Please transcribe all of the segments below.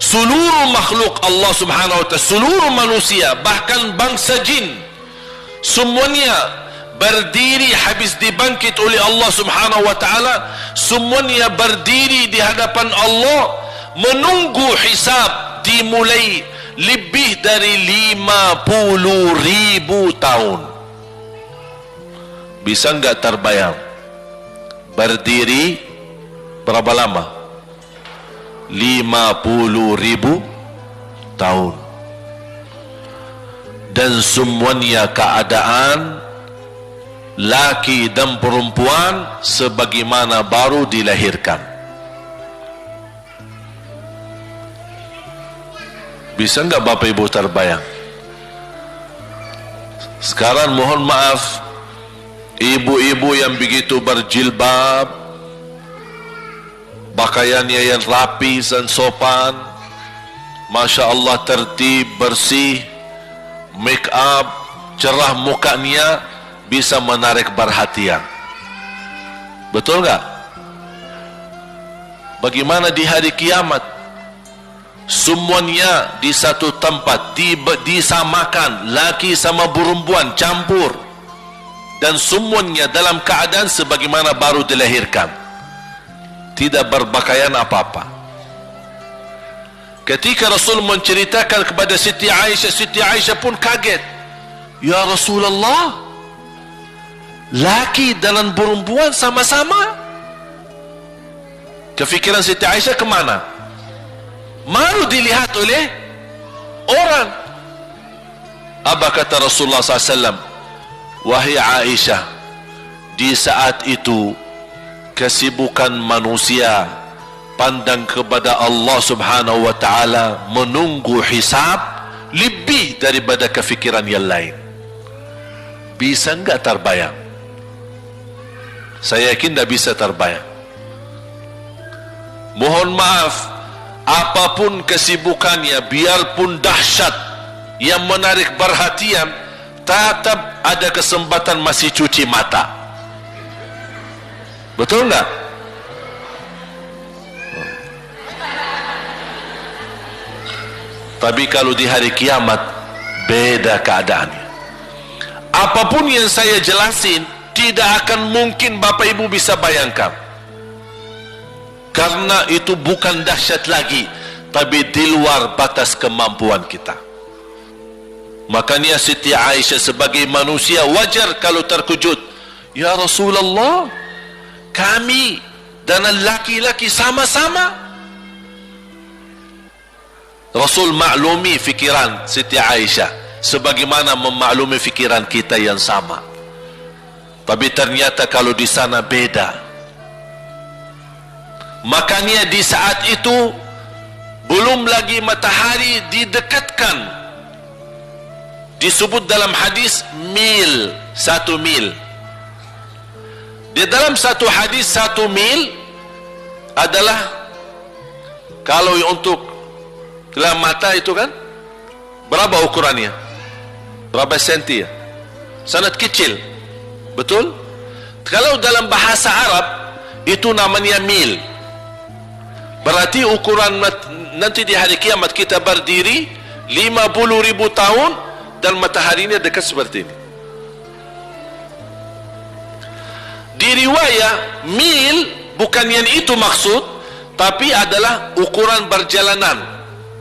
seluruh makhluk Allah subhanahu wa ta'ala, seluruh manusia, bahkan bangsa jin, semuanya berdiri habis dibangkit oleh Allah subhanahu wa ta'ala, semuanya berdiri di hadapan Allah menunggu hisab dimulai lebih dari 50.000 tahun. Bisa enggak terbayang berdiri berapa lama? 50.000 tahun. Dan semuanya keadaan laki dan perempuan sebagaimana baru dilahirkan. Bisa enggak Bapak Ibu terbayang? Sekarang mohon maaf, ibu-ibu yang begitu berjilbab, pakaiannya yang rapi dan sopan, Masya Allah, tertib, bersih, make up, cerah mukanya, bisa menarik perhatian. Betul enggak? Bagaimana di hari kiamat? Semuanya di satu tempat disamakan, laki sama perempuan campur, dan semuanya dalam keadaan sebagaimana baru dilahirkan, tidak berpakaian apa-apa. Ketika Rasul menceritakan kepada Siti Aisyah pun kaget. Ya Rasulullah, laki dan perempuan sama-sama. Kefikiran Siti Aisyah kemana? Malu dilihat oleh orang. Apa kata Rasulullah SAW? Wahai Aisyah, di saat itu kesibukan manusia pandang kepada Allah subhanahu wa ta'ala, menunggu hisab lebih daripada kefikiran yang lain. Bisa enggak terbayang? Saya yakin tidak bisa terbayang. Mohon maaf, apapun kesibukannya, biarpun dahsyat yang menarik perhatian, tetap ada kesempatan masih cuci mata. Betul enggak? Tapi kalau di hari kiamat beda keadaannya. Apapun yang saya jelasin tidak akan mungkin Bapak Ibu bisa bayangkan, karena itu bukan dahsyat lagi, tapi di luar batas kemampuan kita. Makanya Siti Aisyah sebagai manusia wajar kalau terkejut. Ya Rasulullah, kami dan laki-laki sama-sama. Rasul maklumi fikiran Siti Aisyah sebagaimana memaklumi fikiran kita yang sama. Tapi ternyata kalau di sana beda. Makanya di saat itu belum lagi matahari didekatkan. Disebut dalam hadis mil, 1 mil. Di dalam satu hadis 1 mil adalah, kalau untuk dalam mata itu kan berapa ukurannya? Berapa senti ya? Sangat kecil. Betul? Kalau dalam bahasa Arab itu namanya mil. Berarti ukuran nanti di hari kiamat kita berdiri 50.000 tahun dan mataharinya dekat seperti ini. Di riwayat mil bukan yang itu maksud, tapi adalah ukuran perjalanan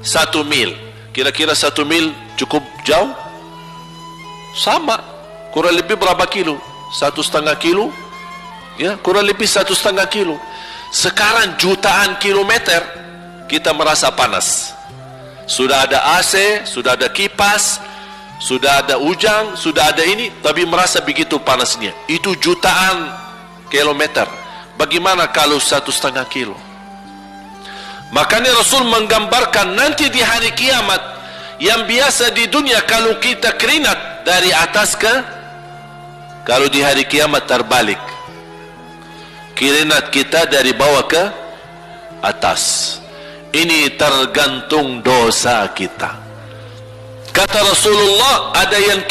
1 mil. Kira-kira 1 mil cukup jauh? Sama, kurang lebih berapa kilo? 1,5 kilo? Ya, kurang lebih 1,5 kilo. Sekarang jutaan kilometer kita merasa panas. Sudah ada AC, sudah ada kipas, sudah ada ujang, sudah ada ini, tapi merasa begitu panasnya. Itu jutaan kilometer. Bagaimana kalau 1,5 kilo? Makanya Rasul menggambarkan nanti di hari kiamat, yang biasa di dunia kalau kita keringat dari atas ke, kalau di hari kiamat terbalik, keringat kita dari bawah ke atas. Ini tergantung dosa kita. Kata Rasulullah, ada yang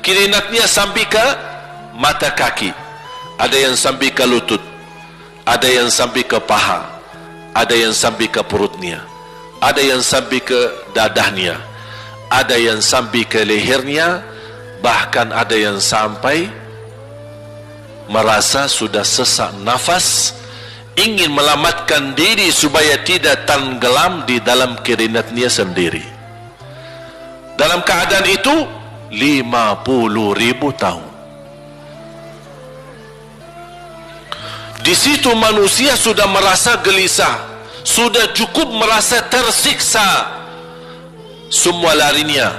keringatnya sampai ke mata kaki, ada yang sampai ke lutut, ada yang sampai ke paha, ada yang sampai ke perutnya. ada yang sampai ke dadahnya, ada yang sampai ke lehernya, bahkan ada yang sampai merasa sudah sesak nafas, ingin melamatkan diri supaya tidak tenggelam di dalam keringatnya sendiri. Dalam keadaan itu 50.000 tahun. Di situ manusia sudah merasa gelisah, sudah cukup merasa tersiksa. Semua larinya,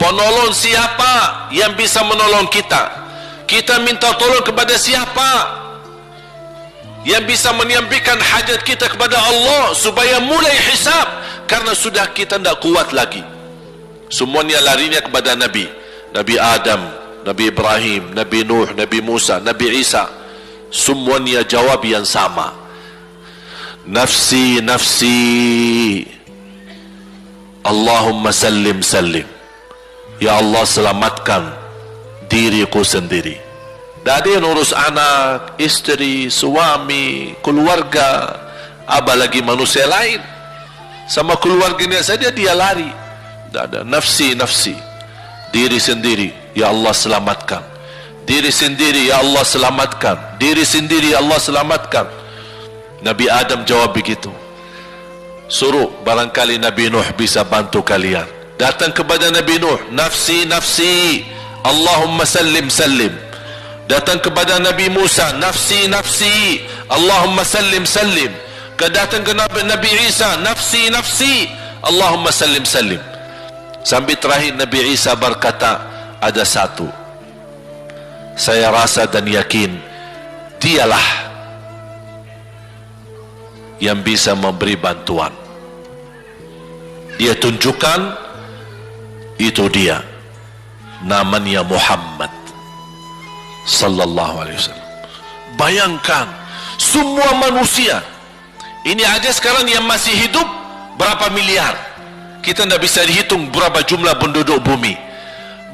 penolong siapa yang bisa menolong kita? Kita minta tolong kepada siapa yang bisa menyampaikan hajat kita kepada Allah supaya mulai hisab? Karena sudah kita tidak kuat lagi. Semuanya larinya kepada Nabi Adam, Nabi Ibrahim, Nabi Nuh, Nabi Musa, Nabi Isa. Semuanya jawab yang sama, nafsi nafsi, Allahumma sallim sallim. Ya Allah, selamatkan diriku sendiri. Tak ada yang urus anak, istri, suami, keluarga, apalagi manusia lain. Sama keluarganya saja dia lari. Tak ada, nafsi nafsi, diri sendiri. Ya Allah, selamatkan diri sendiri. Ya Allah, selamatkan diri sendiri. Ya Allah, selamatkan. Nabi Adam jawab begitu. Suruh barangkali Nabi Nuh bisa bantu kalian. Datang kepada Nabi Nuh, nafsi nafsi, Allahumma sallim sallim. Datang kepada Nabi Musa, nafsi nafsi, Allahumma sallim sallim. Datang ke Nabi Isa, nafsi nafsi, Allahumma sallim sallim. Sampai terakhir Nabi Isa berkata, ada satu saya rasa dan yakin, dialah yang bisa memberi bantuan. Dia tunjukkan, itu dia, namanya Muhammad sallallahu alaihi wasallam. Bayangkan semua manusia ini aja sekarang yang masih hidup berapa miliar, kita tidak bisa dihitung berapa jumlah penduduk bumi.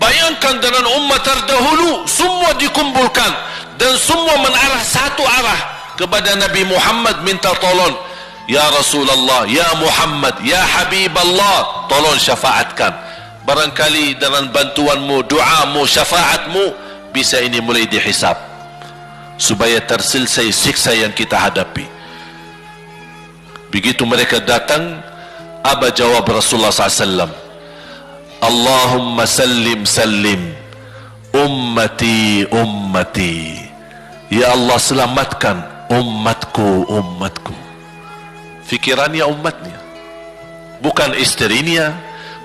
Bayangkan dengan umat terdahulu semua dikumpulkan dan semua menarah satu arah kepada Nabi Muhammad, minta tolong. Ya Rasulullah, ya Muhammad, ya Habiballah, tolong syafaatkan. Barangkali dengan bantuanmu, doamu, syafaatmu, bisa ini mulai dihisab supaya terselesai siksa yang kita hadapi. Begitu mereka datang, apa jawab Rasulullah SAW? Allahumma sallim sallim, ummati ummati. Ya Allah, selamatkan umatku umatku. Fikirannya umatnya, bukan istrinya,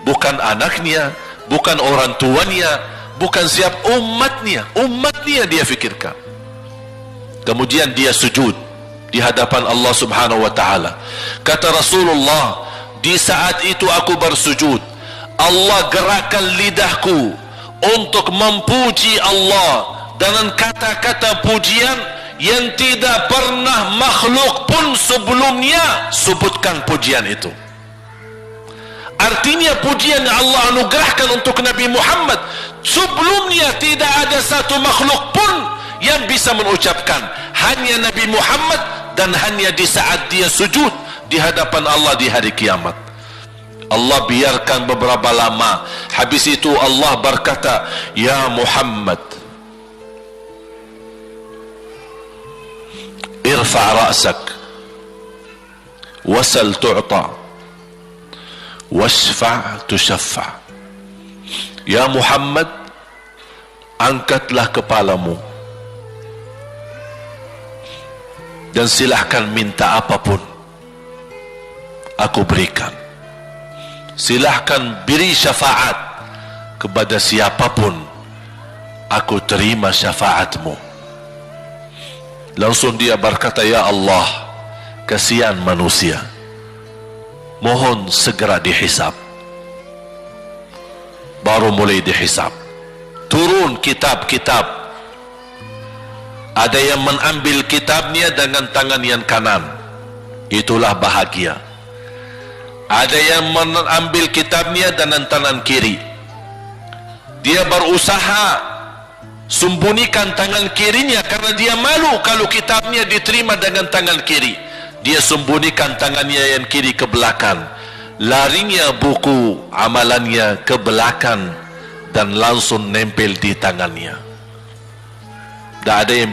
bukan anaknya, bukan orang tuanya, bukan siap, umatnya. Umatnya dia fikirkan. Kemudian dia sujud di hadapan Allah Subhanahu wa ta'ala. Kata Rasulullah, di saat itu aku bersujud, Allah gerakkan lidahku untuk memuji Allah dengan kata-kata pujian yang tidak pernah makhluk pun sebelumnya sebutkan pujian itu. Artinya pujian yang Allah anugerahkan untuk Nabi Muhammad sebelumnya tidak ada satu makhluk pun yang bisa mengucapkan, hanya Nabi Muhammad, dan hanya di saat dia sujud di hadapan Allah di hari kiamat. Allah biarkan beberapa lama, habis itu Allah berkata, ya Muhammad, irfa' ra'sak wasal tu'ta washfa' tushaffa'. Ya Muhammad, angkatlah kepalamu dan silahkan minta apapun, aku berikan. Silahkan beri syafaat kepada siapapun, aku terima syafaatmu. Langsung dia berkata, ya Allah, kasihan manusia, mohon segera dihisab. Baru mulai dihisab, turun kitab-kitab. Ada yang mengambil kitabnya dengan tangan yang kanan, itulah bahagia. Ada yang mengambil kitabnya dengan tangan kiri, dia berusaha sembunyikan tangan kirinya karena dia malu kalau kitabnya diterima dengan tangan kiri. Dia sembunyikan tangannya yang kiri ke belakang. larinya buku amalannya ke belakang dan langsung nempel di tangannya. Tak ada yang